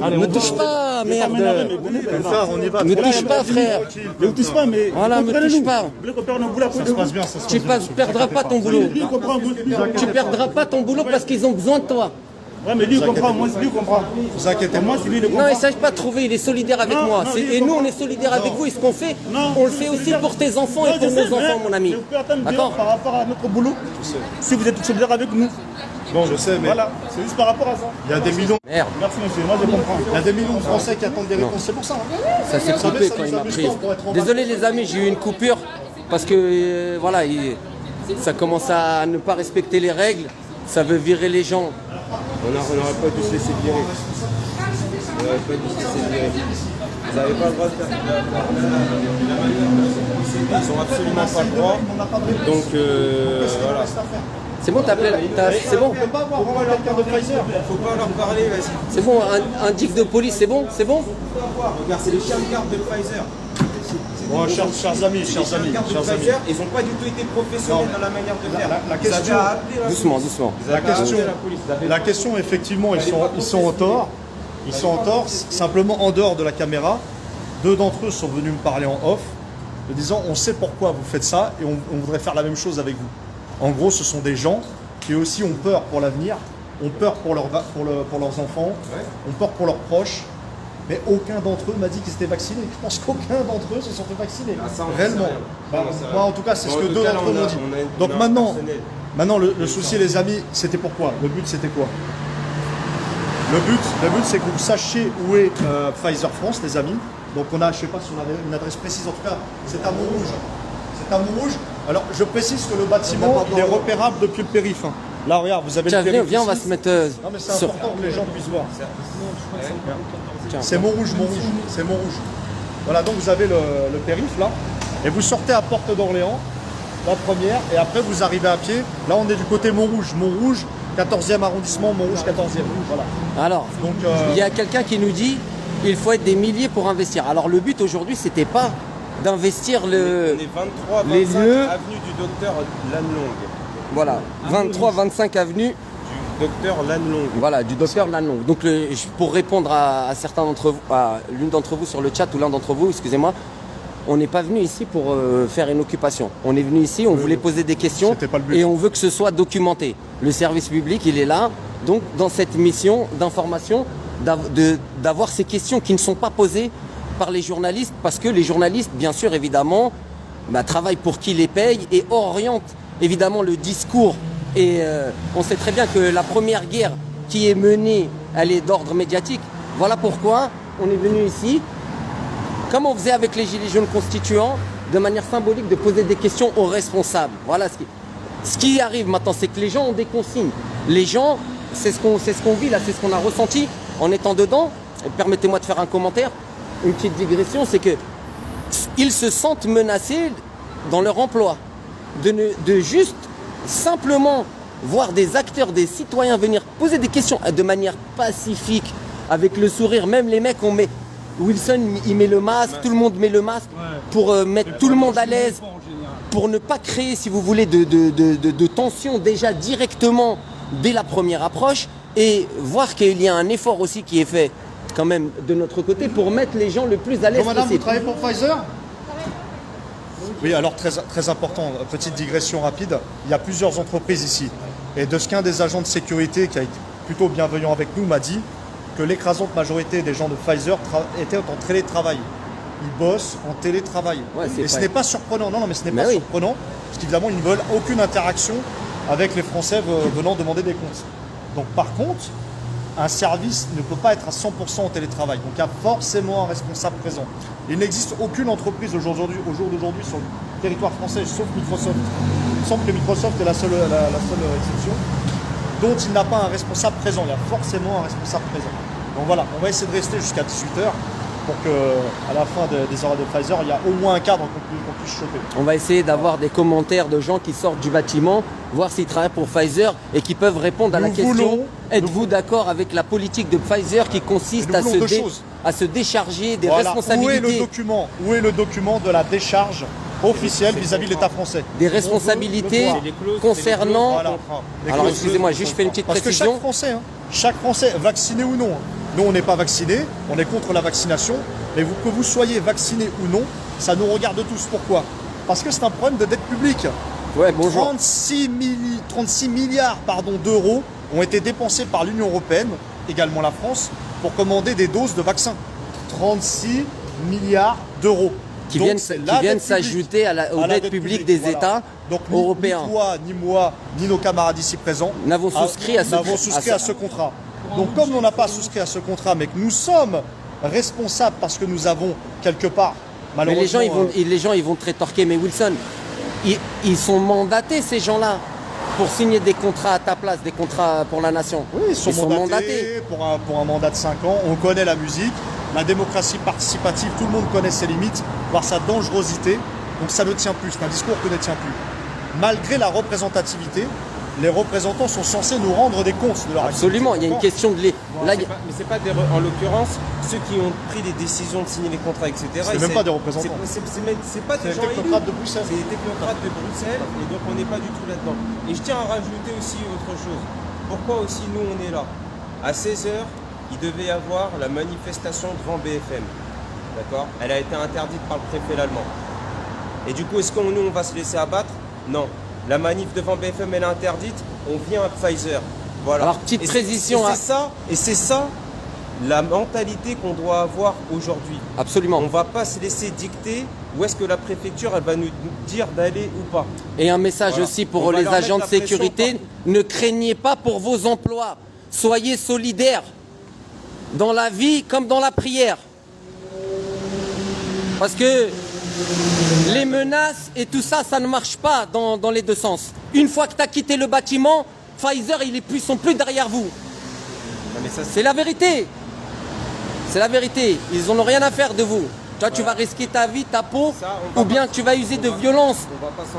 Allez, me touche pas, merde. On y va. Me touche pas, frère. Ne touche pas, mais. Voilà, me touche pas. Ça se passe bien, ça se passe bien. Tu perdras pas ton boulot. Tu perdras pas ton boulot parce qu'ils ont besoin de toi. Ouais, mais lui, il comprend. Moi, lui, il comprend. Vous inquiétez moi, si lui, il comprend. Non, il ne s'agit pas de trouver, il est solidaire avec moi. Et nous, on est solidaire avec vous. Et ce qu'on fait, on le fait aussi pour tes enfants et pour nos enfants, mon ami. D'accord ? Par rapport à notre boulot, si vous êtes solidaire avec nous. Bon, je sais, mais. Voilà, c'est juste par rapport à ça. Il y a des millions. Merde. Merci, monsieur, moi, je comprends. Il y a des millions de Français qui attendent des réponses. C'est pour ça. Ça s'est coupé quand il m'a pris. Désolé, les amis, j'ai eu une coupure parce que, voilà, ça commence à ne pas respecter les règles. Ça veut virer les gens. On n'aurait pas dû se laisser virer. On n'aurait pas dû se laisser virer. Vous n'avez pas le droit de faire. Ils n'ont absolument pas le droit. Donc voilà. C'est bon, c'est bon. Pourquoi leur carte de Pfizer ? Faut pas leur parler, vas-y. C'est bon, un dick de police, c'est bon ? C'est bon ? Regarde, c'est les chiens de garde de Pfizer. Bon, chers amis. Ils n'ont pas du tout été professionnels dans la manière de faire. La question. Doucement. La question, effectivement, ils sont en tort. Ils sont en tort. Simplement, en dehors de la caméra, deux d'entre eux sont venus me parler en off, me disant on sait pourquoi vous faites ça et on voudrait faire la même chose avec vous. En gros, ce sont des gens qui aussi ont peur pour l'avenir, ont peur pour leurs enfants, ont peur pour leurs proches. Mais aucun d'entre eux m'a dit qu'ils étaient vaccinés. Je pense qu'aucun d'entre eux se sont fait vacciner. Réellement. Moi, en tout cas, c'est ce que deux d'entre eux m'ont dit. Donc maintenant le souci, les amis, c'était pourquoi ? Le but, c'était quoi ? Le but, c'est que vous sachiez où est Pfizer France, les amis. Donc on a, je ne sais pas si on avait une adresse précise, en tout cas, c'est à Montrouge. C'est à Montrouge. Alors, je précise que le bâtiment, il est repérable depuis le périph'. Là, regarde, vous avez le périph'. Viens, on va se mettre. Non, mais c'est important que les gens puissent voir. C'est Montrouge. C'est Montrouge. Voilà, donc vous avez le périph' là. Et vous sortez à Porte d'Orléans, la première, et après vous arrivez à pied. Là, on est du côté Montrouge. Montrouge, 14e arrondissement, Montrouge, 14e. Voilà. Alors, donc, il y a quelqu'un qui nous dit il faut être des milliers pour investir. Alors, le but aujourd'hui, c'était pas d'investir On est 23, 25 les lieux. avenue du docteur Lannelongue. Voilà, 23-25 avenue. Docteur Lannelongue. Voilà, du docteur Lannelongue. Donc, pour répondre à certains d'entre vous, à l'une d'entre vous sur le chat ou l'un d'entre vous, excusez-moi, on n'est pas venu ici pour faire une occupation. On est venu ici, on voulait poser des questions et on veut que ce soit documenté. Le service public, il est là, donc dans cette mission d'information, d'avoir ces questions qui ne sont pas posées par les journalistes, parce que les journalistes, bien sûr, évidemment, travaillent pour qui les paye et orientent évidemment le discours. Et on sait très bien que la première guerre qui est menée, elle est d'ordre médiatique. Voilà pourquoi on est venu ici, comme on faisait avec les Gilets jaunes constituants, de manière symbolique, de poser des questions aux responsables. Voilà ce qui arrive maintenant, c'est que les gens ont des consignes. Les gens, c'est ce qu'on vit là, c'est ce qu'on a ressenti en étant dedans. Et permettez-moi de faire un commentaire, une petite digression, c'est que ils se sentent menacés dans leur emploi. De juste simplement voir des acteurs, des citoyens venir poser des questions de manière pacifique, avec le sourire. Même les mecs, Wilson, il met le masque, tout le monde met le masque pour mettre tout le monde à l'aise, pour ne pas créer, si vous voulez, de tension déjà directement dès la première approche, et voir qu'il y a un effort aussi qui est fait quand même de notre côté pour mettre les gens le plus à l'aise Madame, possible. vous travaillez pour Pfizer ? Oui, alors très important, petite digression rapide. Il y a plusieurs entreprises ici. Et de ce qu'un des agents de sécurité qui a été plutôt bienveillant avec nous m'a dit, que l'écrasante majorité des gens de Pfizer étaient en télétravail. Ils bossent en télétravail. Et ce n'est pas surprenant. Non, mais ce n'est pas surprenant, parce qu'évidemment, ils ne veulent aucune interaction avec les Français venant demander des comptes. Donc par contre, un service ne peut pas être à 100% en télétravail. Donc il y a forcément un responsable présent. Il n'existe aucune entreprise au jour d'aujourd'hui sur le territoire français, sauf Microsoft. Il me semble que Microsoft est la seule exception, dont il n'a pas un responsable présent. Il y a forcément un responsable présent. Donc voilà, on va essayer de rester jusqu'à 18h pour qu'à la fin des horaires de Pfizer, il y a au moins un cadre qu'on puisse choper. On va essayer d'avoir des commentaires de gens qui sortent du bâtiment, voir s'ils travaillent pour Pfizer et qui peuvent répondre à la question « Êtes-vous d'accord avec la politique de Pfizer qui consiste à se décharger des responsabilités ?» Où est le document de la décharge officielle vis-à-vis de l'État français? Des responsabilités concernant... Alors excusez-moi, juste je fais une petite précision. Parce que chaque Français, vacciné ou non, Nous, on n'est pas vaccinés, on est contre la vaccination, mais que vous soyez vacciné ou non, ça nous regarde tous. Pourquoi? Parce que c'est un problème de dette publique. Ouais, bonjour. 36 milliards d'euros ont été dépensés par l'Union européenne, également la France, pour commander des doses de vaccins. 36 milliards d'euros. Qui viennent s'ajouter aux dettes publiques des États européens. Ni toi, ni moi, ni nos camarades ici présents n'avons souscrit à ce contrat. Donc comme on n'a pas souscrit à ce contrat, mais que nous sommes responsables parce que nous avons quelque part, malheureusement... Mais les gens ils vont te rétorquer, mais Wilson, ils sont mandatés ces gens-là pour signer des contrats à ta place, des contrats pour la nation. Oui, ils sont mandatés pour un mandat de 5 ans. On connaît la musique, la démocratie participative, tout le monde connaît ses limites, voire sa dangerosité. Donc ça ne tient plus, c'est un discours qui ne tient plus. Malgré la représentativité, les représentants sont censés nous rendre des comptes de leur activité. Absolument, il y a une question de... Mais c'est pas en l'occurrence, ceux qui ont pris les décisions de signer les contrats, etc. C'est même pas des représentants. C'est pas des gens élus. C'est des technocrates de Bruxelles. C'est des technocrates de Bruxelles, et donc on n'est pas du tout là-dedans. Et je tiens à rajouter aussi autre chose. Pourquoi aussi nous on est là? À 16h, il devait y avoir la manifestation devant BFM. D'accord? Elle a été interdite par le préfet l'allemand. Et du coup, est-ce que nous on va se laisser abattre? Non. La manif devant BFM elle est interdite, on vient à Pfizer. Voilà. Alors petite précision. Et c'est ça la mentalité qu'on doit avoir aujourd'hui. Absolument. On ne va pas se laisser dicter où est-ce que la préfecture elle va nous dire d'aller ou pas. Et un message aussi pour les agents de sécurité, ne craignez pas pour vos emplois. Soyez solidaires dans la vie comme dans la prière. Parce que les menaces et tout ça, ça ne marche pas dans les deux sens. Une fois que tu as quitté le bâtiment, Pfizer, ils sont plus derrière vous. C'est la vérité. C'est la vérité. Ils n'en ont rien à faire de vous. Toi, tu vas risquer ta vie, ta peau, ou bien tu vas user de violence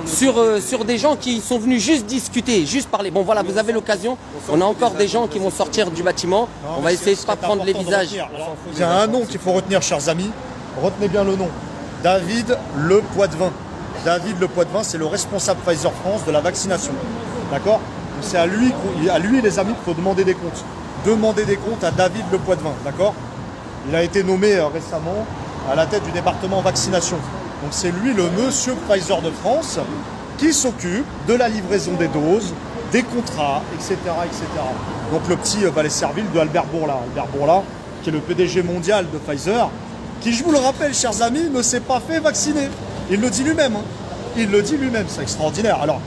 sur des gens qui sont venus juste discuter, juste parler. Bon, voilà, vous avez l'occasion. On a encore des gens qui vont sortir du bâtiment. On va essayer de ne pas prendre les visages. Il y a un nom qu'il faut retenir, chers amis. Retenez bien le nom. David Le Poitvin. David Le Poitvin, c'est le responsable Pfizer France de la vaccination. D'accord? C'est à lui, les amis, qu'il faut demander des comptes. Demandez des comptes à David Le Poitvin. D'accord? Il a été nommé récemment à la tête du département vaccination. Donc c'est lui le monsieur Pfizer de France qui s'occupe de la livraison des doses, des contrats, etc. etc. Donc le petit va les servir de Albert Bourla. Albert Bourla, qui est le PDG mondial de Pfizer, qui, je vous le rappelle, chers amis, ne s'est pas fait vacciner. Il le dit lui-même. Hein. Il le dit lui-même, c'est extraordinaire. Alors,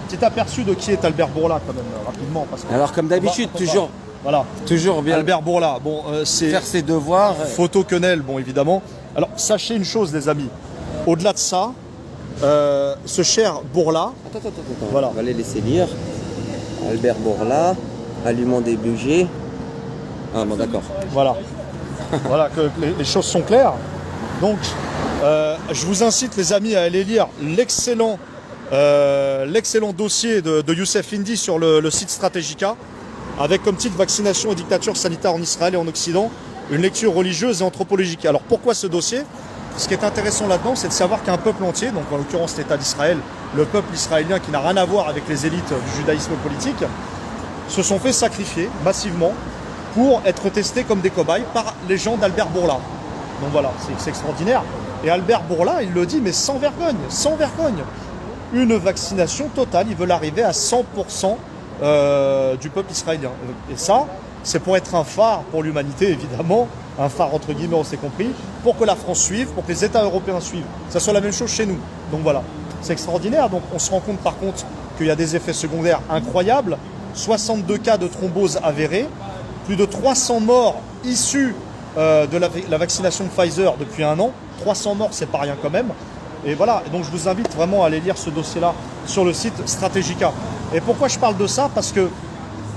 petit aperçu de qui est Albert Bourla, quand même, rapidement. Parce que alors, comme d'habitude, toujours bien. Albert Bourla, bon, c'est... Faire ses devoirs. Photo quenelle, bon, évidemment. Alors, sachez une chose, les amis. Au-delà de ça, ce cher Bourla... Attends. Voilà. On va les laisser lire. Albert Bourla, allumant des bougies. Ah bon, d'accord. Voilà. Voilà, que les choses sont claires. Donc, je vous incite, les amis, à aller lire l'excellent dossier de Youssef Indy sur le site Stratégica, avec comme titre Vaccination et dictature sanitaire en Israël et en Occident, une lecture religieuse et anthropologique. Alors, pourquoi ce dossier? Ce qui est intéressant là-dedans, c'est de savoir qu'un peuple entier, donc en l'occurrence l'État d'Israël, le peuple israélien qui n'a rien à voir avec les élites du judaïsme politique, se sont fait sacrifier massivement pour être testés comme des cobayes par les gens d'Albert Bourla. Donc voilà, c'est extraordinaire. Et Albert Bourla, il le dit, mais sans vergogne, sans vergogne. Une vaccination totale, ils veulent arriver à 100% du peuple israélien. Et ça, c'est pour être un phare pour l'humanité, évidemment, un phare entre guillemets, on s'est compris, pour que la France suive, pour que les États européens suivent. Ça soit la même chose chez nous. Donc voilà, c'est extraordinaire. Donc on se rend compte par contre qu'il y a des effets secondaires incroyables. 62 cas de thrombose avérés, plus de 300 morts issus de la vaccination de Pfizer depuis 1 an. 300 morts, c'est pas rien quand même. Et voilà, donc je vous invite vraiment à aller lire ce dossier-là sur le site Stratégica. Et pourquoi je parle de ça? Parce que,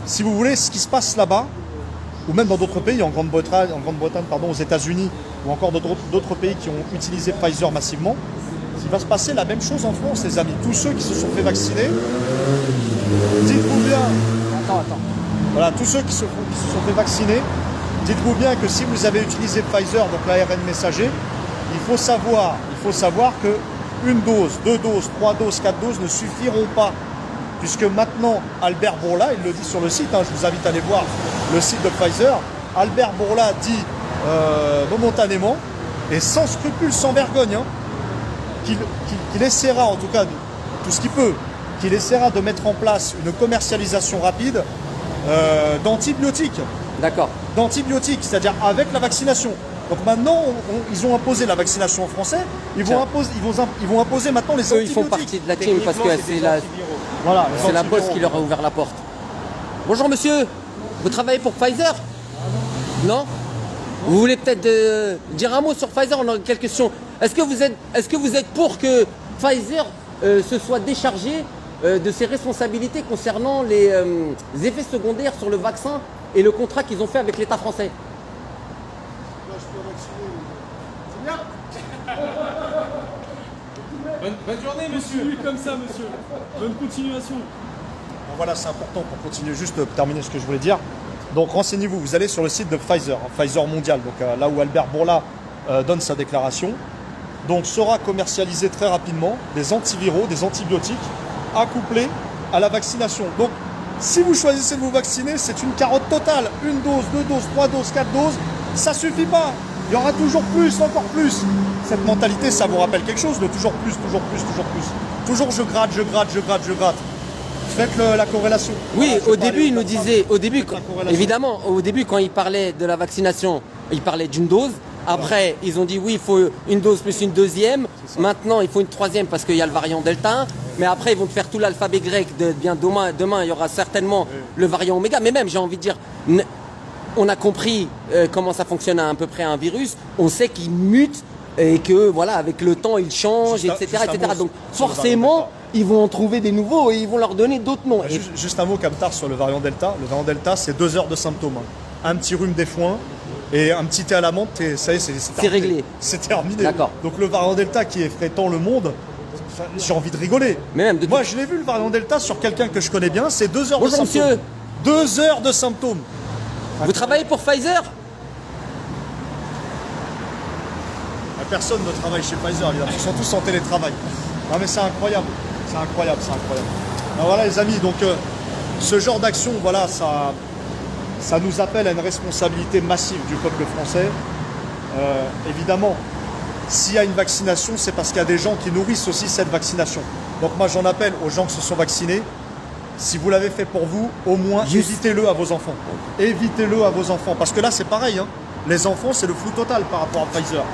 si vous voulez, ce qui se passe là-bas, ou même dans d'autres pays, en Grande-Bretagne, aux États-Unis, ou encore d'autres pays qui ont utilisé Pfizer massivement, il va se passer la même chose en France, les amis. Tous ceux qui se sont fait vacciner, dites-vous bien... Attends. Voilà, tous ceux qui se sont fait vacciner, dites-vous bien que si vous avez utilisé Pfizer, donc l'ARN messager, il faut savoir que 1 dose, 2 doses, 3 doses, 4 doses ne suffiront pas. Puisque maintenant, Albert Bourla, il le dit sur le site, je vous invite à aller voir le site de Pfizer, Albert Bourla dit momentanément, et sans scrupule, sans vergogne, hein, qu'il essaiera, en tout cas, tout ce qu'il peut, qu'il essaiera de mettre en place une commercialisation rapide d'antibiotiques. D'accord. D'antibiotiques, c'est-à-dire avec la vaccination. Donc maintenant, ils ont imposé la vaccination aux Français, ils vont imposer maintenant les Eux, antibiotiques. ils font partie de la team parce que c'est la, Voilà, c'est la Poste qui leur a ouvert la porte. Bonjour monsieur, vous travaillez pour Pfizer? Non? Vous voulez peut-être dire un mot sur Pfizer? On a quelques questions. Est-ce que vous êtes pour que Pfizer se soit déchargé de ses responsabilités concernant les effets secondaires sur le vaccin et le contrat qu'ils ont fait avec l'État français? Bonne journée, monsieur. Continue comme ça, monsieur. Bonne continuation. Bon, voilà, c'est important pour continuer, juste terminer ce que je voulais dire. Donc renseignez-vous, vous allez sur le site de Pfizer, hein, Pfizer Mondial, donc là où Albert Bourla donne sa déclaration. Donc sera commercialisé très rapidement des antiviraux, des antibiotiques accouplés à la vaccination. Donc si vous choisissez de vous vacciner, c'est une carotte totale. 1 dose, 2 doses, 3 doses, 4 doses, ça suffit pas. Il y aura toujours plus, encore plus. Cette mentalité, ça vous rappelle quelque chose de toujours plus, toujours plus, toujours plus. Toujours je gratte, je gratte, je gratte, je gratte. Faites la corrélation. Oui, Voilà, au début, il nous disait, corrélation. évidemment, au début, quand il parlait de la vaccination, il parlait d'une dose. Après, ils ont dit oui, il faut une dose plus une deuxième. Maintenant, il faut une troisième parce qu'il y a le variant Delta. Mais après, ils vont faire tout l'alphabet grec. Bien demain, il y aura certainement le variant Oméga. Mais même, j'ai envie de dire, on a compris comment ça fonctionne à peu près un virus. On sait qu'il mute et que voilà, avec le temps, il change, etc., etc. Donc forcément, ils vont en trouver des nouveaux et ils vont leur donner d'autres noms. Juste un mot comme tard sur le variant Delta. Le variant Delta, c'est 2 heures de symptômes. Un petit rhume des foins et un petit thé à la menthe, et ça y est, C'est réglé. C'est terminé. D'accord. Donc le variant Delta qui effraie tant le monde, j'ai envie de rigoler. Mais même Moi, je l'ai vu, le variant Delta, sur quelqu'un que je connais bien, c'est 2 heures Bonjour, de symptômes. monsieur. 2 heures de symptômes. Vous travaillez pour Pfizer? Personne ne travaille chez Pfizer, évidemment. Ils sont tous en télétravail. Non mais c'est incroyable. C'est incroyable, c'est incroyable. Alors voilà les amis, donc ce genre d'action, voilà, ça nous appelle à une responsabilité massive du peuple français. Évidemment, s'il y a une vaccination, c'est parce qu'il y a des gens qui nourrissent aussi cette vaccination. Donc moi j'en appelle aux gens qui se sont vaccinés. Si vous l'avez fait pour vous, au moins évitez-le à vos enfants. Évitez-le à vos enfants. Parce que là c'est pareil, hein. Les enfants c'est le flou total par rapport à Pfizer.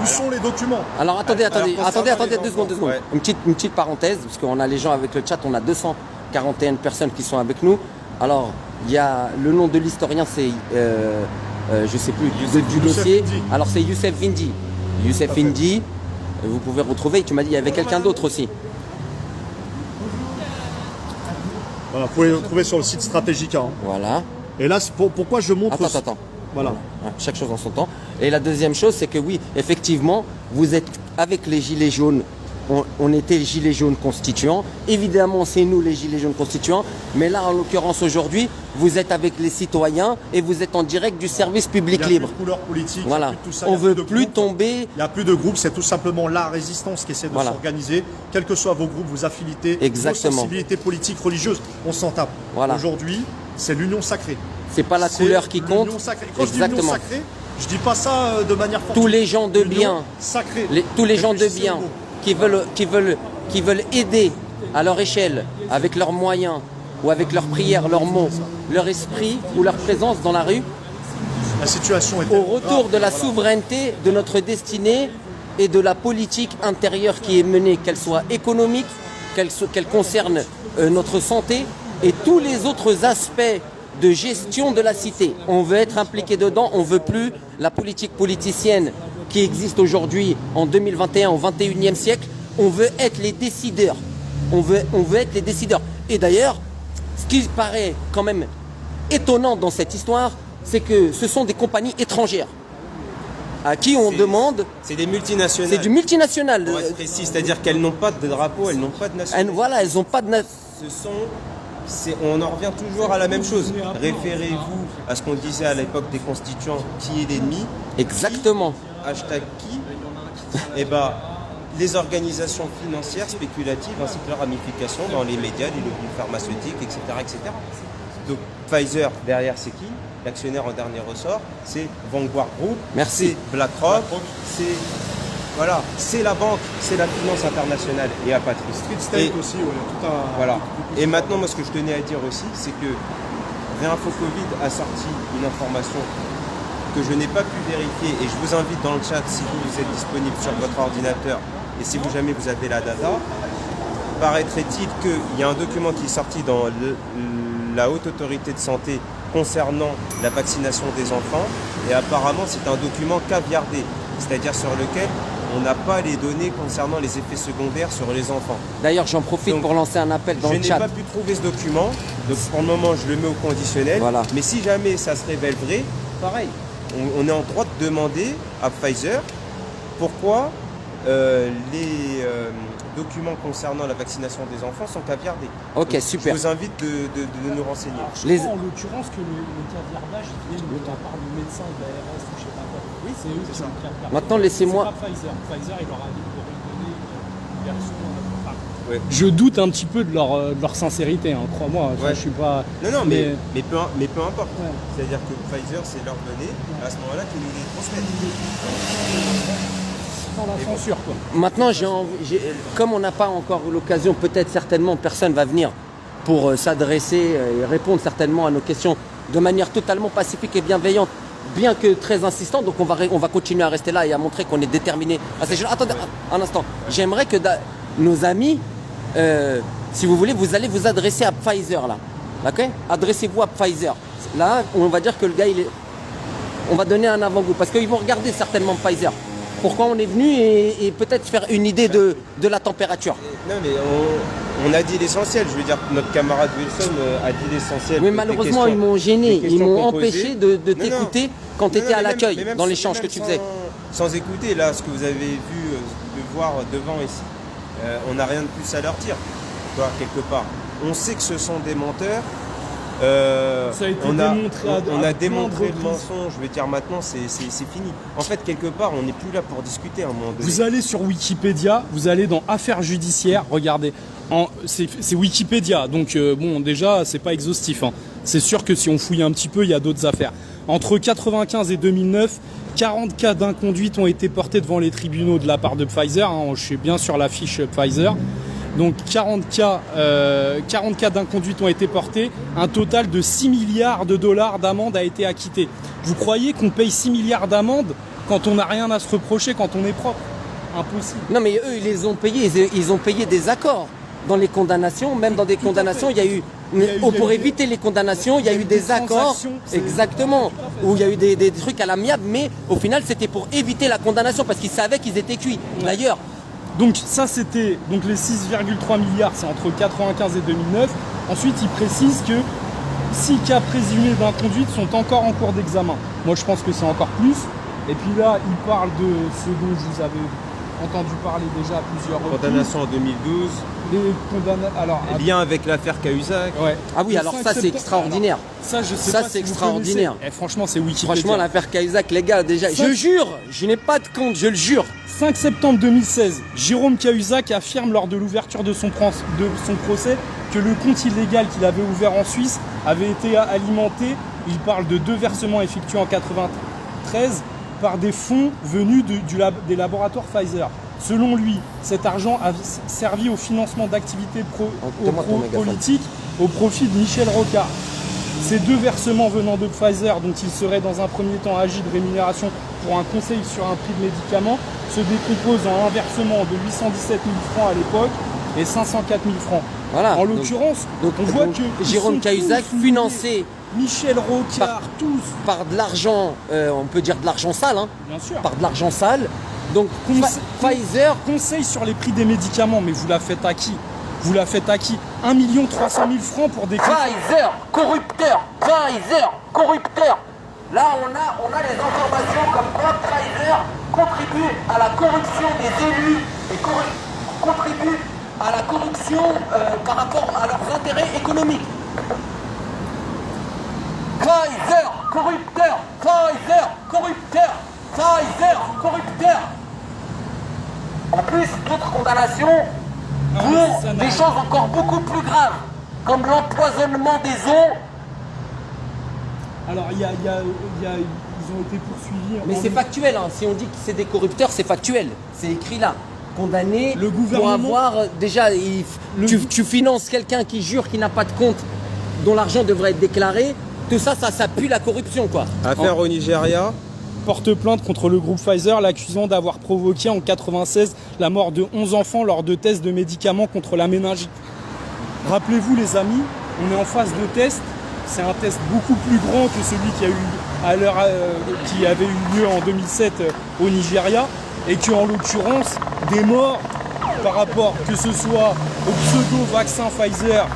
Où sont les documents? Alors attendez, 2 secondes. Ouais. Une petite parenthèse, parce qu'on a les gens avec le chat, on a 241 personnes qui sont avec nous. Alors, il y a le nom de l'historien, c'est, je sais plus, du dossier. Vindi. Alors c'est Youssef Vindi. Youssef Vindi, vous pouvez retrouver, tu m'as dit, il y avait quelqu'un d'autre aussi. Voilà, vous pouvez le trouver sur le site Stratégica. Hein. Voilà. Et là, pourquoi je montre... Attends. Voilà. Ouais, chaque chose en son temps. Et la deuxième chose, c'est que oui, effectivement, vous êtes avec les gilets jaunes. On était les gilets jaunes constituants. Évidemment, c'est nous les gilets jaunes constituants. Mais là, en l'occurrence, aujourd'hui, vous êtes avec les citoyens et vous êtes en direct du service public libre. Il n'y a plus de couleur politique. Voilà. Il y a plus de tout ça, On il y a veut de plus groupes. tomber. Il n'y a plus de groupe, c'est tout simplement la résistance qui essaie de s'organiser. Quels que soient vos groupes, vos affinités, vos sensibilités politiques, religieuses, on s'en tape. Voilà. Aujourd'hui, c'est l'union sacrée. C'est pas la couleur qui compte. L'union sacrée. Quand je dis l'union sacrée, je dis pas ça de manière forte. Tous les gens de bien, sacrée. tous les gens de Réfléchissez bien au mot. qui veulent aider à leur échelle, avec leurs moyens ou avec leurs prières, leurs mots, leur esprit ou leur présence dans la rue, La situation est au retour de la souveraineté de notre destinée et de la politique intérieure qui est menée, qu'elle soit économique, qu'elle concerne notre santé et tous les autres aspects de gestion de la cité. On veut être impliqué dedans, on ne veut plus la politique politicienne qui existe aujourd'hui en 2021, au 21e siècle. On veut être les décideurs. On veut être les décideurs. Et d'ailleurs, ce qui paraît quand même étonnant dans cette histoire, c'est que ce sont des compagnies étrangères à qui on demande... C'est des multinationales. C'est du multinational. Pour être précis, c'est-à-dire qu'elles n'ont pas de drapeau, elles n'ont pas de nationalité. Voilà, elles n'ont pas de... On en revient toujours à la même chose. Référez-vous à ce qu'on disait à l'époque des constituants, qui est l'ennemi. Exactement. Hashtag qui. Eh ben, les organisations financières spéculatives ainsi que leurs ramifications dans les médias, les lobbies pharmaceutiques, etc., etc. Donc Pfizer, derrière, c'est qui? L'actionnaire en dernier ressort, c'est Vanguard Group, Merci. c'est BlackRock, c'est voilà, c'est la banque, c'est la finance internationale et à Patrice. Street State Et- aussi, ouais, tout un. Voilà. Et maintenant, moi, ce que je tenais à dire aussi, c'est que Réinfo Covid a sorti une information que je n'ai pas pu vérifier et je vous invite dans le chat, si vous êtes disponible sur votre ordinateur et si vous jamais vous avez la data, paraîtrait-il qu'il y a un document qui est sorti dans la Haute Autorité de Santé concernant la vaccination des enfants et apparemment c'est un document caviardé, c'est-à-dire sur lequel on n'a pas les données concernant les effets secondaires sur les enfants. D'ailleurs, j'en profite Donc, pour lancer un appel dans Je le n'ai chat. pas pu trouver ce document, donc pour le moment je le mets au conditionnel. Voilà. Mais si jamais ça se révèle vrai, pareil, on est en droit de demander à Pfizer pourquoi les documents concernant la vaccination des enfants sont caviardés. Ok, Donc, super. Je vous invite de nous renseigner. Je Les- crois en l'occurrence que le caviardage vient de la part du médecin de l'ARS ou je sais pas quoi. Oui, c'est eux qui ont le caviardage. Maintenant, laissez-moi- C'est pas Pfizer. Pfizer, il leur a dit de redonner une version. Ouais. Je doute un petit peu de leur sincérité, hein, crois-moi. Enfin, Ouais. je suis pas. Non, mais peu importe. Ouais. C'est-à-dire que Pfizer, c'est leurs données, à ce moment-là, qu'ils nous les transmettent. Sans la censure, quoi. Maintenant, comme on n'a pas encore eu l'occasion, peut-être certainement personne va venir pour s'adresser et répondre certainement à nos questions de manière totalement pacifique et bienveillante, bien que très insistante. Donc on va continuer à rester là et à montrer qu'on est déterminé à ces choses. Attendez un instant. J'aimerais que nos amis, si vous voulez, vous allez vous adresser à Pfizer là. Ok? Adressez-vous à Pfizer. Là, on va dire que le gars, on va donner un avant-goût parce qu'ils vont regarder certainement Pfizer. Pourquoi on est venu et peut-être faire une idée de la température. Non, mais on a dit l'essentiel. Je veux dire, notre camarade Wilson a dit l'essentiel. Mais Des malheureusement, questions- ils m'ont des gêné, ils questions m'ont qu'on posait. empêché de Non, non. t'écouter quand tu Non, étais non, à mais l'accueil, même dans l'échange que tu faisais. Sans écouter, là, ce que vous avez vu, de voir devant ici, on n'a rien de plus à leur dire, toi, quelque part. On sait que ce sont des menteurs. Ça a été démontré à on a plein démontré de le reprises. mensonge. Je veux dire, maintenant, c'est fini. En fait, quelque part, on n'est plus là pour discuter à un moment donné. Vous allez sur Wikipédia, vous allez dans Affaires judiciaires, regardez. C'est Wikipédia, donc bon, déjà, c'est pas exhaustif. Hein. C'est sûr que si on fouille un petit peu, il y a d'autres affaires. Entre 1995 et 2009, 40 cas d'inconduite ont été portés devant les tribunaux de la part de Pfizer. Hein. Je suis bien sur la fiche Pfizer. Donc 40 cas d'inconduite ont été portés. Un total de 6 milliards de dollars d'amende a été acquitté. Vous croyez qu'on paye 6 milliards d'amende quand on n'a rien à se reprocher, quand on est propre? Impossible. Non mais eux, ils les ont payés, ils ont payé des accords. Dans les condamnations, même dans des condamnations, il y a eu, pour éviter les condamnations, il y a eu des accords, transactions, exactement, où il y a eu des trucs à l'amiable, mais au final c'était pour éviter la condamnation parce qu'ils savaient qu'ils étaient cuits. D'ailleurs, Donc ça c'était donc les 6,3 milliards, c'est entre 1995 et 2009. Ensuite il précise que 6 cas présumés d'inconduite sont encore en cours d'examen. Moi je pense que c'est encore plus. Et puis là il parle de ce dont je vous avais entendu parler déjà à plusieurs reprises. Condamnation en 2012, Les alors lien avec l'affaire Cahuzac. ouais. ah oui, Le alors 5 ça c'est septembre, extraordinaire. alors, ça je sais Ça, pas c'est si vous extraordinaire. connaissez. Franchement c'est Wikipédia. Franchement, l'affaire Cahuzac, les gars, déjà, Ça, je jure, je n'ai pas de compte, je le jure. 5 septembre 2016, Jérôme Cahuzac affirme lors de l'ouverture de son procès que le compte illégal qu'il avait ouvert en Suisse avait été alimenté. Il parle de 2 versements effectués en 1993 par des fonds venus des laboratoires Pfizer. Selon lui, cet argent a servi au financement d'activités Donne-moi ton mégaphone. politiques au profit de Michel Rocard. Ces 2 versements venant de Pfizer, dont il serait dans un premier temps agi de rémunération pour un conseil sur un prix de médicaments, se décomposent en un versement de 817 000 francs à l'époque et 504 000 francs. Voilà. En l'occurrence, donc, on voit donc, que Jérôme Cahuzac, financé Michel Rocard, tous, par de l'argent, on peut dire de l'argent sale, hein, bien sûr. par de l'argent sale. Donc Pfizer, Conseil sur les prix des médicaments, mais vous la faites à qui? Vous la faites à qui? 1 300 000 francs pour des... Pfizer, corrupteur, Pfizer, corrupteur. Là, on a les informations comme quoi Pfizer contribue à la corruption des élus et contribue à la corruption par rapport à leurs intérêts économiques. Pfizer, corrupteur, Pfizer, corrupteur, Pfizer, corrupteur. En plus, d'autres condamnations pour ça n'a des rien. choses encore beaucoup plus graves, comme l'empoisonnement des eaux Alors, ils ont été poursuivis. Mais c'est factuel, hein. Si on dit que c'est des corrupteurs, c'est factuel. C'est écrit là. Condamné Le pour gouvernement- avoir déjà, tu finances quelqu'un qui jure qu'il n'a pas de compte, dont l'argent devrait être déclaré. Tout ça, ça pue la corruption, quoi. Affaire au Nigeria. Porte plainte contre le groupe Pfizer, l'accusant d'avoir provoqué en 96 la mort de 11 enfants lors de tests de médicaments contre la méningite. Rappelez-vous les amis, on est en phase de test. C'est un test beaucoup plus grand que celui qui avait eu lieu en 2007 au Nigeria, et que en l'occurrence des morts par rapport que ce soit au pseudo-vaccin Pfizer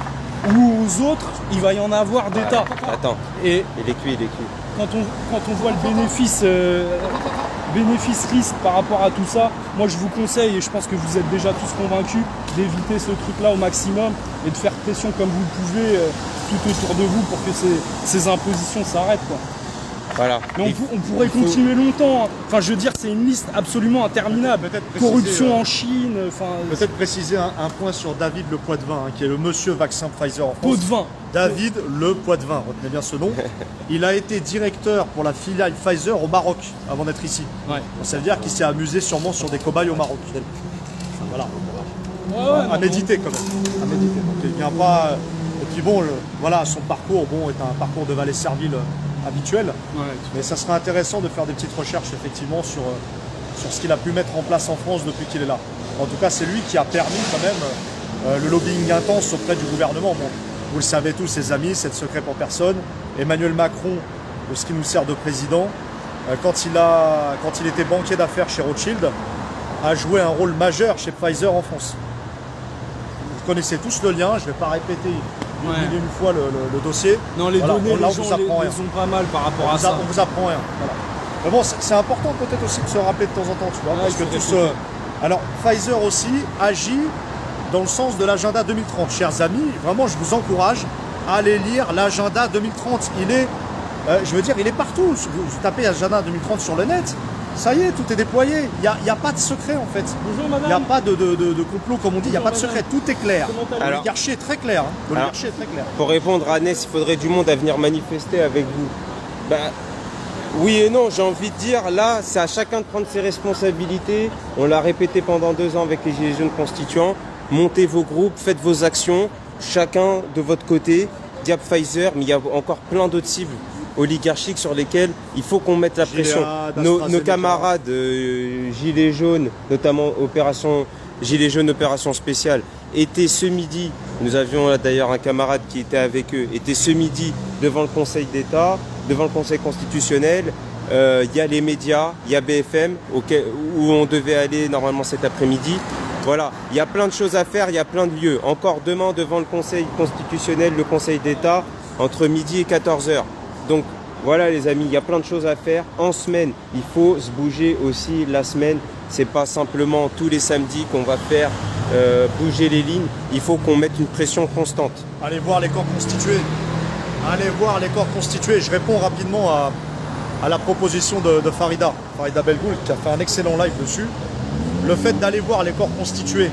ou aux autres, il va y en avoir des tas. Attends, Et il est cuit. quand on voit le bénéfice-risque par rapport à tout ça, moi je vous conseille, et je pense que vous êtes déjà tous convaincus, d'éviter ce truc-là au maximum et de faire pression comme vous le pouvez tout autour de vous pour que ces impositions s'arrêtent, quoi. Voilà. Mais on pourrait continuer longtemps, hein. Enfin, je veux dire, c'est une liste absolument interminable. Peut-être préciser, Corruption en Chine, enfin, Peut-être préciser un point sur David Le Poitvin, hein, qui est le monsieur vaccin Pfizer en France. pot de vin. David Le Poitvin, retenez bien ce nom. Il a été directeur pour la filiale Pfizer au Maroc avant d'être ici. Ouais. Donc, ça veut dire qu'il s'est amusé sûrement sur des cobayes au Maroc. Voilà. Ouais, À méditer quand même. À méditer. Donc il vient pas. Et puis bon, voilà, son parcours est un parcours de valet servile habituel. Ouais. Mais ça serait intéressant de faire des petites recherches effectivement sur ce qu'il a pu mettre en place en France depuis qu'il est là. En tout cas, c'est lui qui a permis quand même le lobbying intense auprès du gouvernement. Bon, vous le savez tous, ses amis, c'est de secret pour personne. Emmanuel Macron, de ce qui nous sert de président, quand il était banquier d'affaires chez Rothschild, a joué un rôle majeur chez Pfizer en France. Vous connaissez tous le lien, je ne vais pas répéter une fois le dossier. Non, les Voilà, données, là, on les vous gens apprend les rien. ont pas mal par rapport à ça. On vous apprend rien. Voilà. Mais bon, c'est important peut-être aussi de se rappeler de temps en temps, tu vois, Ouais, parce que il faut tout ce... Alors, Pfizer aussi agit dans le sens de l'agenda 2030. Chers amis, vraiment, je vous encourage à aller lire l'agenda 2030. Il est, il est partout. Vous tapez agenda 2030 sur le net, ça y est, tout est déployé. Il n'y a pas de secret, en fait. Bonjour Il n'y a madame. pas de complot, comme on dit. Il n'y a pas de Bonjour, secret. Tout est clair. Comment allez-vous L'oligarchie est très claire. Hein. L'oligarchie est très claire. Pour répondre à Ness, il faudrait du monde à venir manifester avec vous. Bah, oui et non, j'ai envie de dire, là, c'est à chacun de prendre ses responsabilités. On l'a répété pendant 2 ans avec les Gilets jaunes constituants. Montez vos groupes, faites vos actions, chacun de votre côté. Diable Pfizer, mais il y a encore plein d'autres cibles oligarchiques sur lesquelles il faut qu'on mette la pression. Nos camarades Gilets jaunes, notamment Gilets jaunes opération spéciale, étaient ce midi, nous avions là d'ailleurs un camarade qui était avec eux, était ce midi devant le Conseil d'État, devant le Conseil constitutionnel. Il y a les médias, il y a BFM, où on devait aller normalement cet après-midi. Voilà, il y a plein de choses à faire, il y a plein de lieux. Encore demain devant le Conseil constitutionnel, le Conseil d'État, entre midi et 14h. Donc voilà les amis, il y a plein de choses à faire. En semaine, il faut se bouger aussi la semaine. C'est pas simplement tous les samedis qu'on va faire bouger les lignes. Il faut qu'on mette une pression constante. Allez voir les corps constitués. Allez voir les corps constitués. Je réponds rapidement à la proposition de Farida Belgoul, qui a fait un excellent live dessus. Le fait d'aller voir les corps constitués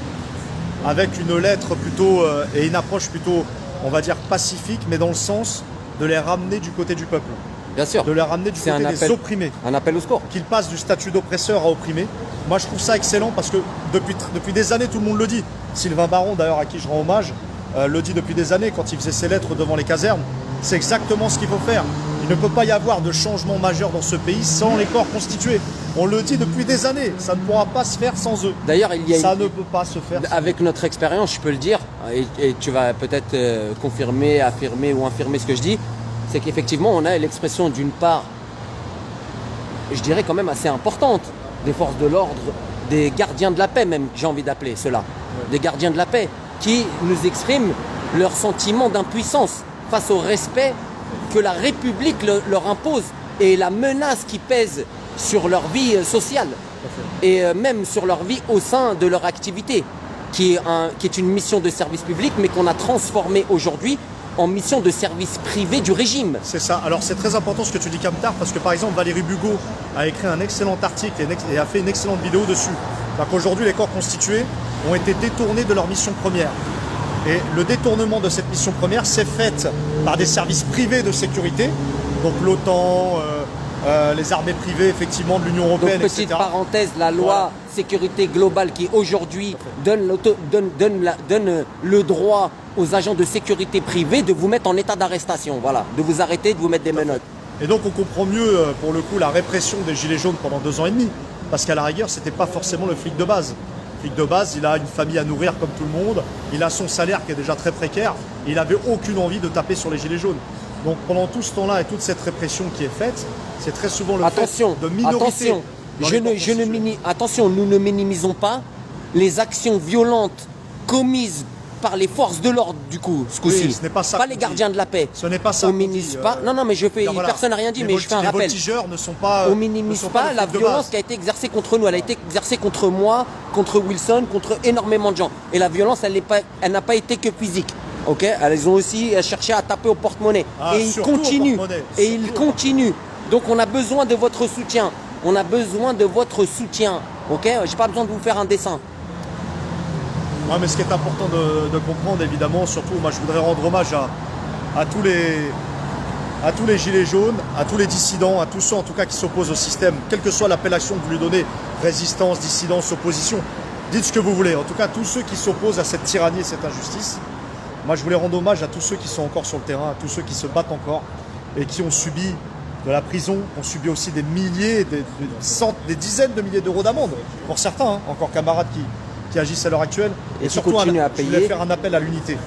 avec une lettre plutôt et une approche plutôt, on va dire, pacifique, mais dans le sens de les ramener du côté du peuple. Bien sûr. De les ramener du côté des opprimés. Un appel au secours. Qu'ils passent du statut d'oppresseur à opprimé. Moi, je trouve ça excellent parce que depuis des années, tout le monde le dit. Sylvain Baron, d'ailleurs, à qui je rends hommage, le dit depuis des années quand il faisait ses lettres devant les casernes. C'est exactement ce qu'il faut faire. Il ne peut pas y avoir de changement majeur dans ce pays sans les corps constitués. On le dit depuis des années, ça ne pourra pas se faire sans eux. D'ailleurs, ça ne peut pas se faire sans avec notre expérience, je peux le dire, et tu vas peut-être confirmer, affirmer ou infirmer ce que je dis, c'est qu'effectivement, on a l'expression d'une part, je dirais quand même assez importante, des forces de l'ordre, des gardiens de la paix même, j'ai envie d'appeler cela, des gardiens de la paix, qui nous expriment leur sentiment d'impuissance face au respect que la République leur impose et la menace qui pèse sur leur vie sociale et même sur leur vie au sein de leur activité, qui est une mission de service public, mais qu'on a transformée aujourd'hui en mission de service privé du régime. C'est ça. Alors c'est très important ce que tu dis, Camtar, parce que par exemple Valérie Bugeaud a écrit un excellent article et a fait une excellente vidéo dessus. Donc aujourd'hui, les corps constitués ont été détournés de leur mission première. Et le détournement de cette mission première s'est fait par des services privés de sécurité Donc l'OTAN, les armées privées, effectivement, de l'Union Donc, européenne, petite etc. parenthèse, la loi sécurité globale qui aujourd'hui donne le droit aux agents de sécurité privée de vous mettre en état d'arrestation, voilà, de vous arrêter, de vous mettre des menottes. Et donc on comprend mieux, pour le coup, la répression des Gilets jaunes pendant 2 ans et demi. Parce qu'à la rigueur, c'était pas forcément le flic de base. Le flic de base, il a une famille à nourrir comme tout le monde, il a son salaire qui est déjà très précaire, et il n'avait aucune envie de taper sur les Gilets jaunes. Donc pendant tout ce temps-là et toute cette répression qui est faite, c'est très souvent le fait de minorités. Attention, nous ne minimisons pas les actions violentes commises par les forces de l'ordre du coup, ce coup-ci. Oui, ce n'est pas ça pas qu'on les dit. gardiens de la paix. Ce n'est pas ça On qu'on minimise dit, pas. Non, mais voilà. personne n'a rien dit, mais je fais un Les rappel. voltigeurs ne sont pas. On minimise pas la violence qui a été exercée contre nous. Elle a été exercée contre moi, contre Wilson, contre énormément de gens. Et la violence, elle n'a pas été que physique. Ok, elles ont aussi cherché à taper au porte-monnaie. Ah, et ils surtout au continuent. porte-monnaie. Et ils continuent. Donc on a besoin de votre soutien. On a besoin de votre soutien. Ok, j'ai pas besoin de vous faire un dessin. Non, mais ce qui est important de comprendre, évidemment, surtout, moi je voudrais rendre hommage à tous les gilets jaunes, à tous les dissidents, à tous ceux en tout cas qui s'opposent au système, quelle que soit l'appellation que vous lui donnez, résistance, dissidence, opposition, dites ce que vous voulez. En tout cas, tous ceux qui s'opposent à cette tyrannie et cette injustice, moi je voulais rendre hommage à tous ceux qui sont encore sur le terrain, à tous ceux qui se battent encore et qui ont subi de la prison, ont subi aussi des milliers, des dizaines de milliers d'euros d'amende, pour certains, hein, encore camarades qui agissent à l'heure actuelle. Et qui surtout, continuent à je voulais payer. faire un appel à l'unité.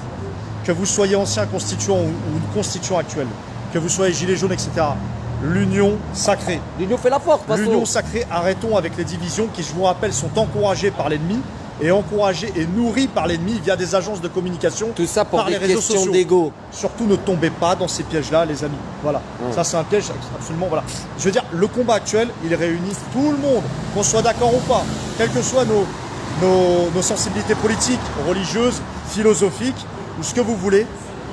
Que vous soyez ancien constituant ou constituant actuel, que vous soyez gilet jaune, etc. L'union sacrée. L'union fait la force, de toute façon. L'union sacrée, arrêtons avec les divisions qui, je vous rappelle, sont encouragées par l'ennemi et encouragées et nourries par l'ennemi via des agences de communication, Tout ça pour par des les réseaux questions sociaux. d'ego. Surtout ne tombez pas dans ces pièges-là, les amis. Voilà. Ça, c'est un piège absolument. Voilà. Je veux dire, le combat actuel, il réunit tout le monde, qu'on soit d'accord ou pas, quelles que soient nos sensibilités politiques, religieuses, philosophiques, ou ce que vous voulez.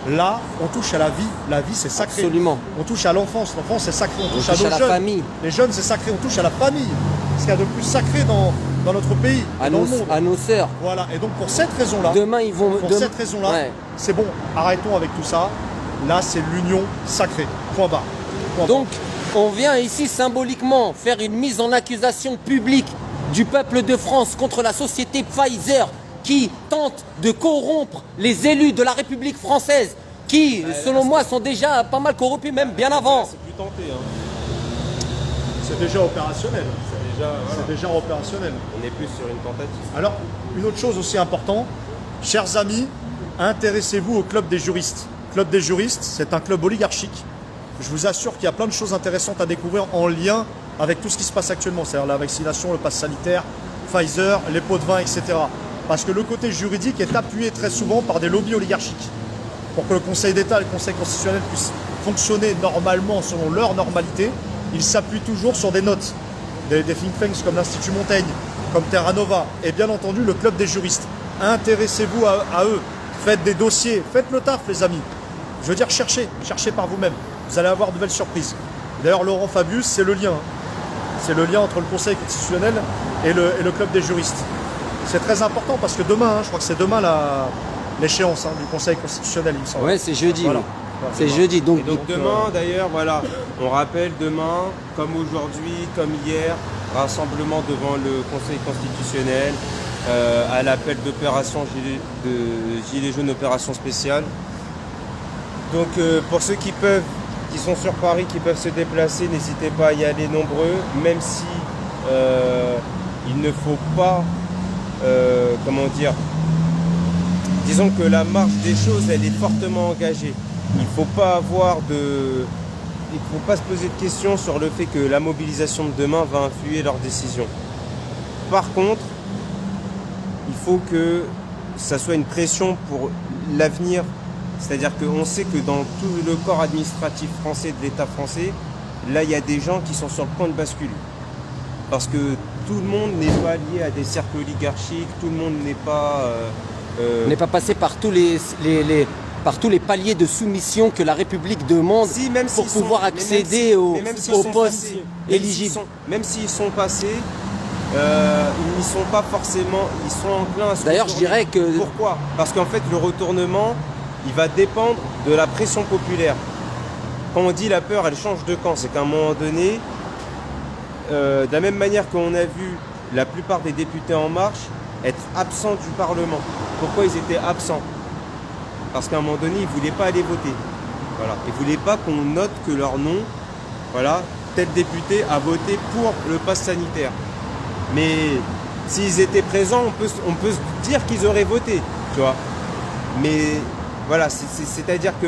Là, on touche à la vie. La vie, c'est sacré. Absolument. On touche à l'enfance. L'enfance, c'est sacré. On touche à touche nos à la jeunes. famille. Les jeunes, c'est sacré. On touche à la famille. Ce qu'il y a de plus sacré dans notre pays, et dans le monde. À nos sœurs. Voilà. Et donc, pour cette raison-là, Demain, ils vont. pour cette raison-là, Ouais. c'est bon. Arrêtons avec tout ça. Là, c'est l'union sacrée. Point barre. Point Donc, on vient ici symboliquement faire une mise en accusation publique du peuple de France contre la société Pfizer qui tente de corrompre les élus de la République française qui, selon moi, sont déjà pas mal corrompus, même bien avant. C'est plus tenté. Hein. C'est déjà opérationnel. Voilà. C'est déjà opérationnel. On est plus sur une tentative. Alors, une autre chose aussi importante, chers amis, intéressez-vous au Club des juristes. Club des juristes, c'est un club oligarchique. Je vous assure qu'il y a plein de choses intéressantes à découvrir en lien avec tout ce qui se passe actuellement, c'est-à-dire la vaccination, le pass sanitaire, Pfizer, les pots de vin, etc. Parce que le côté juridique est appuyé très souvent par des lobbies oligarchiques. Pour que le Conseil d'État et le Conseil constitutionnel puissent fonctionner normalement selon leur normalité, ils s'appuient toujours sur des notes, des think tanks comme l'Institut Montaigne, comme Terra Nova, et bien entendu le Club des juristes. Intéressez-vous à eux, faites des dossiers, faites le taf les amis. Je veux dire, cherchez par vous-même, vous allez avoir de belles surprises. D'ailleurs, Laurent Fabius, c'est le lien. C'est le lien entre le Conseil constitutionnel et le Club des juristes. C'est très important parce que demain, je crois que c'est demain l'échéance du Conseil constitutionnel, il me semble. Ouais, c'est jeudi. Voilà. oui. C'est jeudi. Donc, Et donc demain, d'ailleurs, voilà, on rappelle demain, comme aujourd'hui, comme hier, rassemblement devant le Conseil constitutionnel à l'appel d'opération Gilets jaunes opération spéciale. Donc pour ceux qui sont sur Paris, qui peuvent se déplacer, n'hésitez pas à y aller nombreux, même si il ne faut pas, disons que la marche des choses, elle est fortement engagée. Il ne faut pas se poser de questions sur le fait que la mobilisation de demain va influer leurs décisions. Par contre, il faut que ça soit une pression pour l'avenir. C'est-à-dire qu'on sait que dans tout le corps administratif français de l'État français, là, il y a des gens qui sont sur le point de bascule. Parce que tout le monde n'est pas lié à des cercles oligarchiques, tout le monde n'est pas... on n'est pas passé par tous les paliers de soumission que la République demande pour pouvoir accéder aux postes éligibles. Même s'ils sont passés, ils n'y sont pas forcément, ils sont enclins à se D'ailleurs, je retourner. dirais que... Pourquoi ? Parce qu'en fait, le retournement, il va dépendre de la pression populaire. quand on dit la peur, elle change de camp. C'est qu'à un moment donné, de la même manière qu'on a vu la plupart des députés En Marche être absents du Parlement. Pourquoi ils étaient absents? Parce qu'à un moment donné, ils ne voulaient pas aller voter. Voilà. Ils ne voulaient pas qu'on note que leur nom, voilà, tel député a voté pour le pass sanitaire. Mais s'ils étaient présents, on peut se dire qu'ils auraient voté, tu vois. Mais voilà, c'est-à-dire que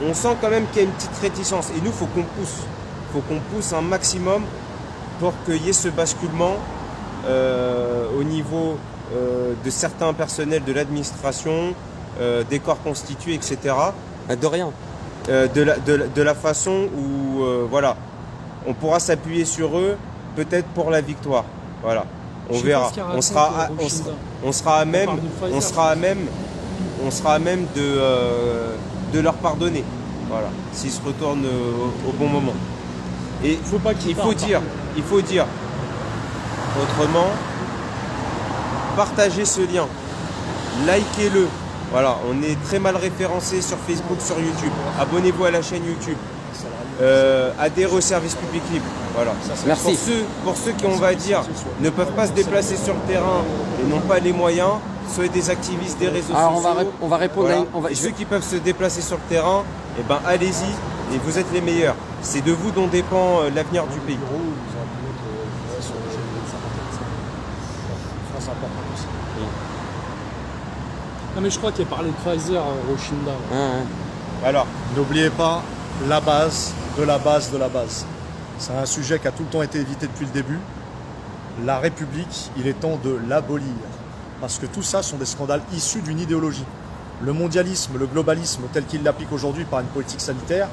on sent quand même qu'il y a une petite réticence. Et nous, il faut qu'on pousse. Il faut qu'on pousse un maximum pour qu'il y ait ce basculement au niveau de certains personnels de l'administration, des corps constitués, etc. De rien. De la façon où voilà, on pourra s'appuyer sur eux, peut-être pour la victoire. Voilà, on verra. On sera à même de leur pardonner. Voilà, s'ils se retournent au bon moment. Et il faut dire autrement, partagez ce lien, likez-le. Voilà, on est très mal référencé sur Facebook, sur YouTube. Abonnez-vous à la chaîne YouTube. Adhérez au service public libre. Voilà. Merci. Pour ceux qui, on va dire, ne peuvent pas se déplacer sur le terrain et n'ont pas les moyens, soyez des activistes des réseaux sociaux. On va répondre voilà. Et ceux qui peuvent se déplacer sur le terrain, eh ben, allez-y et vous êtes les meilleurs. C'est de vous dont dépend l'avenir du pays. Non mais je crois qu'il a parlé de Pfizer, Rochinda. Alors, n'oubliez pas la base de la base de la base. C'est un sujet qui a tout le temps été évité depuis le début. La République, il est temps de l'abolir. Parce que tout ça sont des scandales issus d'une idéologie. Le mondialisme, le globalisme tel qu'il l'applique aujourd'hui par une politique sanitaire,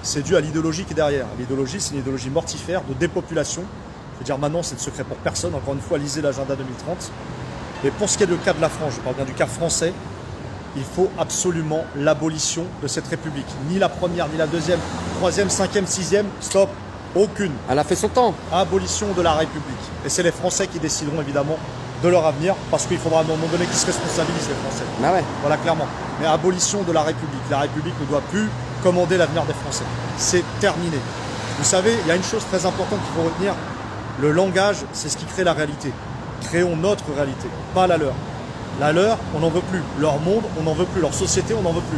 c'est dû à l'idéologie qui est derrière. L'idéologie, c'est une idéologie mortifère de dépopulation. Je veux dire, maintenant, c'est de secret pour personne. Encore une fois, lisez l'agenda 2030. Et pour ce qui est du cas de la France, je parle bien du cas français, il faut absolument l'abolition de cette République. Ni la première, ni la deuxième, troisième, cinquième, sixième, stop, aucune. Elle a fait son temps. Abolition de la République. Et c'est les Français qui décideront évidemment de leur avenir, parce qu'il faudra à un moment donné qu'ils se responsabilisent, les Français. Bah ouais. Voilà, clairement. Mais abolition de la République. La République ne doit plus commander l'avenir des Français. C'est terminé. Vous savez, il y a une chose très importante qu'il faut retenir. Le langage, c'est ce qui crée la réalité. Créons notre réalité, pas la leur. La leur, on n'en veut plus. Leur monde, on n'en veut plus. Leur société, on n'en veut plus.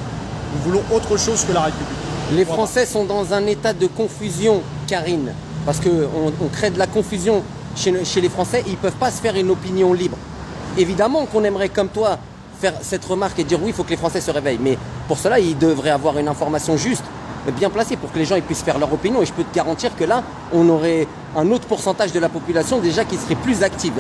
Nous voulons autre chose que la République. Les Français sont dans un état de confusion, Karine. Parce qu'on crée de la confusion chez les Français. Ils ne peuvent pas se faire une opinion libre. Évidemment qu'on aimerait, comme toi, faire cette remarque et dire oui, il faut que les Français se réveillent. Mais pour cela, ils devraient avoir une information juste, bien placée, pour que les gens ils puissent faire leur opinion. Et je peux te garantir que là, on aurait un autre pourcentage de la population déjà qui serait plus active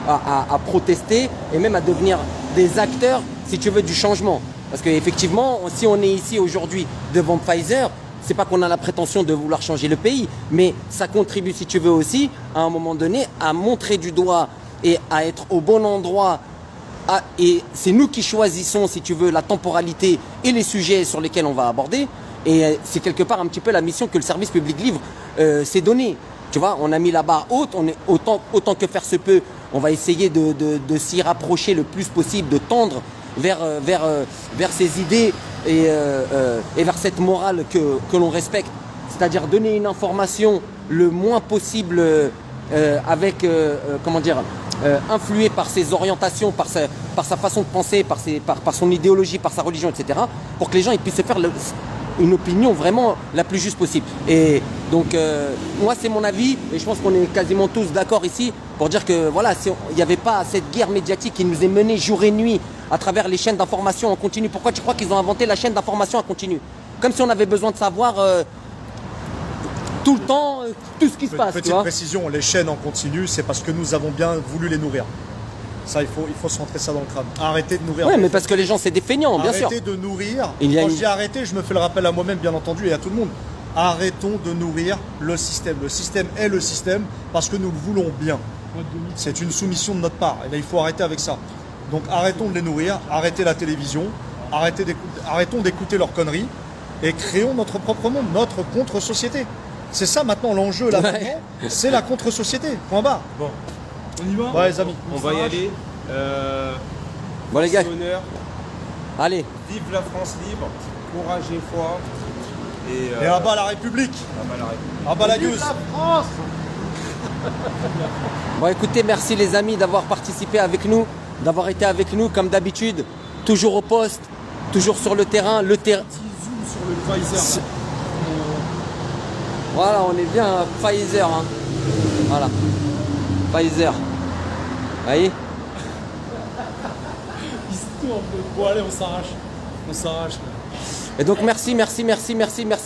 à protester et même à devenir des acteurs, si tu veux, du changement. Parce qu'effectivement, si on est ici aujourd'hui devant Pfizer, c'est pas qu'on a la prétention de vouloir changer le pays, mais ça contribue, si tu veux aussi, à un moment donné, à montrer du doigt et à être au bon endroit. Et c'est nous qui choisissons, si tu veux, la temporalité et les sujets sur lesquels on va aborder. Et c'est quelque part un petit peu la mission que le service public livre s'est donnée. Tu vois, on a mis la barre haute, on est autant que faire se peut, on va essayer de s'y rapprocher le plus possible, de tendre vers ces idées et vers cette morale que l'on respecte. C'est-à-dire donner une information le moins possible influée par ses orientations, par sa façon de penser, par son idéologie, par sa religion, etc. Pour que les gens ils puissent se faire une opinion vraiment la plus juste possible. Et donc, moi, c'est mon avis, et je pense qu'on est quasiment tous d'accord ici pour dire que voilà, il n'y avait pas cette guerre médiatique qui nous est menée jour et nuit à travers les chaînes d'information en continu. Pourquoi tu crois qu'ils ont inventé la chaîne d'information en continu? Comme si on avait besoin de savoir tout le temps tout ce qui se passe. Petite précision, les chaînes en continu, c'est parce que nous avons bien voulu les nourrir. Ça, il faut se rentrer ça dans le crâne. Arrêtez de nourrir. Oui, mais parce que les gens, c'est des feignants, bien sûr. Arrêtez de nourrir. Quand je dis arrêter, je me fais le rappel à moi-même, bien entendu, et à tout le monde. Arrêtons de nourrir le système. Le système est le système parce que nous le voulons bien. C'est une soumission de notre part. Et bien, il faut arrêter avec ça. Donc, arrêtons de les nourrir. Arrêtez la télévision. Arrêtons d'écouter leurs conneries. Et créons notre propre monde, notre contre-société. C'est ça maintenant l'enjeu, là, maintenant. C'est la contre-société. Point barre. Bon. On y va? Ouais, les amis. On va y aller. Bon, les gars. Honneur. Allez. Vive la France libre. Courage et foi. Et à bas la République. à bas la République. À bas la gueuse. Bon, écoutez, merci les amis d'avoir participé avec nous, d'avoir été avec nous comme d'habitude, toujours au poste, toujours sur le terrain. Petit zoom sur le Pfizer. Là. Voilà, on est bien Pfizer. Hein. Voilà. Pfizer. Vous voyez? Il se tourne. Bon, allez, on s'arrache. On s'arrache. Et donc merci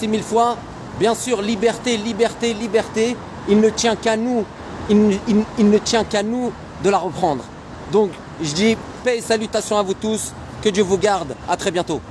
mille fois. Bien sûr, liberté, liberté, liberté. Il ne tient qu'à nous, il ne tient qu'à nous de la reprendre. Donc je dis paix et salutations à vous tous. Que Dieu vous garde. À très bientôt.